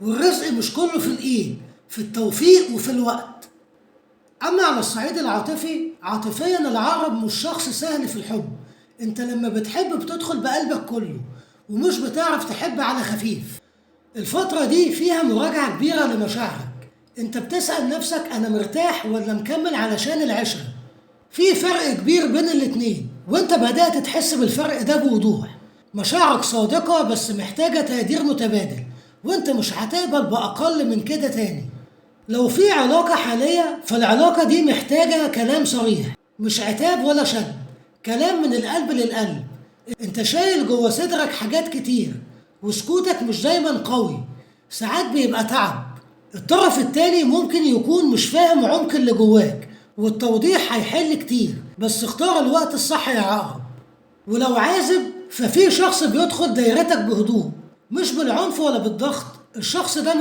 والرزق مش كله في الإيد، في التوفيق وفي الوقت. أما على الصعيد العاطفي، عاطفيا العقرب مش شخص سهل في الحب. انت لما بتحب بتدخل بقلبك كله، ومش بتعرف تحب على خفيف. الفترة دي فيها مراجعة كبيرة لمشاعرك. انت بتسأل نفسك انا مرتاح ولا مكمل علشان العشرة. في فرق كبير بين الاتنين، وانت بدأت تحس بالفرق ده بوضوح. مشاعرك صادقة بس محتاجة تقدير متبادل، وانت مش هتقبل بأقل من كده تاني. لو في علاقة حالية فالعلاقة دي محتاجة كلام صريح، مش عتاب ولا شد. كلام من القلب للقلب. انت شايل جوه صدرك حاجات كتير، وسكوتك مش دايما قوي، ساعات بيبقى تعب. الطرف التاني ممكن يكون مش فاهم عمق اللي جواك، والتوضيح هيحل كتير. بس اختار الوقت الصح يا عقرب. ولو عازب ففي شخص بيدخل دايرتك بهدوء، مش بالعنف ولا بالضغط. الشخص ده